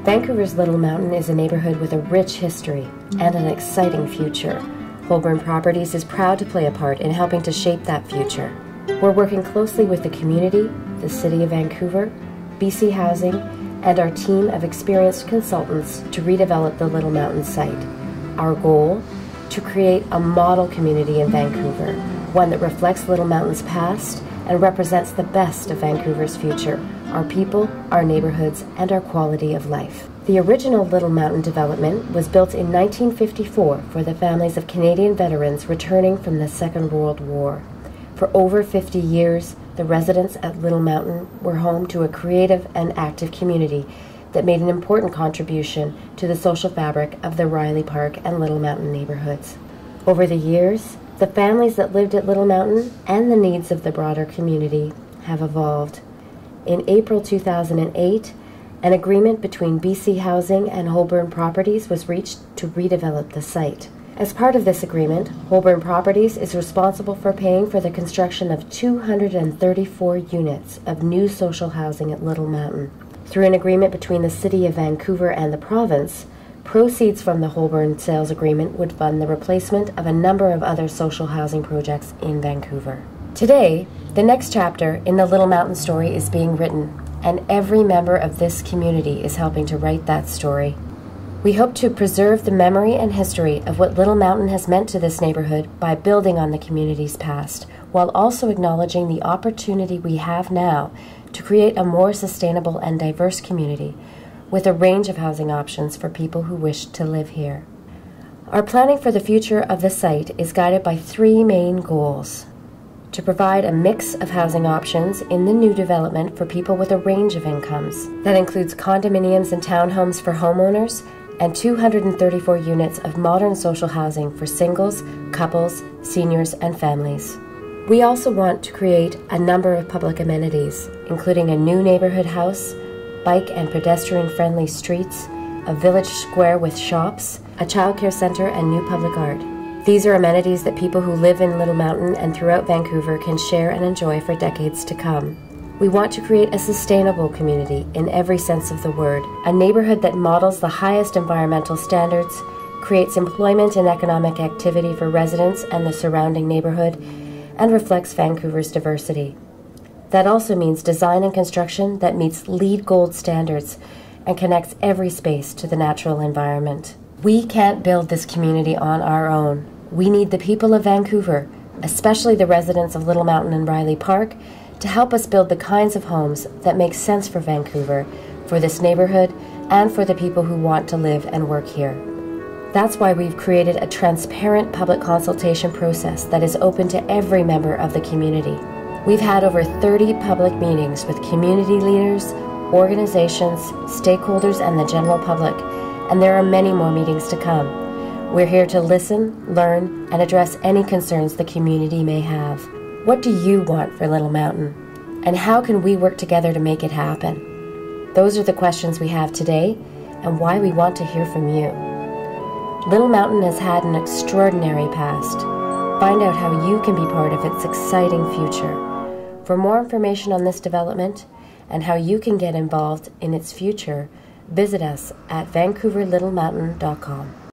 Vancouver's Little Mountain is a neighborhood with a rich history and an exciting future. Holborn Properties is proud to play a part in helping to shape that future. We're working closely with the community, the City of Vancouver, BC Housing, and our team of experienced consultants to redevelop the Little Mountain site. Our goal? To create a model community in Vancouver, one that reflects Little Mountain's past and represents the best of Vancouver's future, our people, our neighborhoods, and our quality of life. The original Little Mountain development was built in 1954 for the families of Canadian veterans returning from the Second World War. For over 50 years, the residents at Little Mountain were home to a creative and active community that made an important contribution to the social fabric of the Riley Park and Little Mountain neighborhoods. Over the years, the families that lived at Little Mountain and the needs of the broader community have evolved. In April 2008, an agreement between BC Housing and Holborn Properties was reached to redevelop the site. As part of this agreement, Holborn Properties is responsible for paying for the construction of 234 units of new social housing at Little Mountain. Through an agreement between the City of Vancouver and the province, proceeds from the Holborn sales agreement would fund the replacement of a number of other social housing projects in Vancouver. Today, the next chapter in the Little Mountain story is being written, and every member of this community is helping to write that story. We hope to preserve the memory and history of what Little Mountain has meant to this neighborhood by building on the community's past, while also acknowledging the opportunity we have now to create a more sustainable and diverse community with a range of housing options for people who wish to live here. Our planning for the future of the site is guided by three main goals: to provide a mix of housing options in the new development for people with a range of incomes. That includes condominiums and townhomes for homeowners and 234 units of modern social housing for singles, couples, seniors, and families. We also want to create a number of public amenities, including a new neighborhood house, bike and pedestrian-friendly streets, a village square with shops, a childcare center, and new public art. These are amenities that people who live in Little Mountain and throughout Vancouver can share and enjoy for decades to come. We want to create a sustainable community in every sense of the word, a neighborhood that models the highest environmental standards, creates employment and economic activity for residents and the surrounding neighborhood, and reflects Vancouver's diversity. That also means design and construction that meets LEED Gold standards and connects every space to the natural environment. We can't build this community on our own. We need the people of Vancouver, especially the residents of Little Mountain and Riley Park, to help us build the kinds of homes that make sense for Vancouver, for this neighborhood, and for the people who want to live and work here. That's why we've created a transparent public consultation process that is open to every member of the community. We've had over 30 public meetings with community leaders, organizations, stakeholders, and the general public, and there are many more meetings to come. We're here to listen, learn, and address any concerns the community may have. What do you want for Little Mountain? And how can we work together to make it happen? Those are the questions we have today, and why we want to hear from you. Little Mountain has had an extraordinary past. Find out how you can be part of its exciting future. For more information on this development and how you can get involved in its future, visit us at vancouverlittlemountain.com.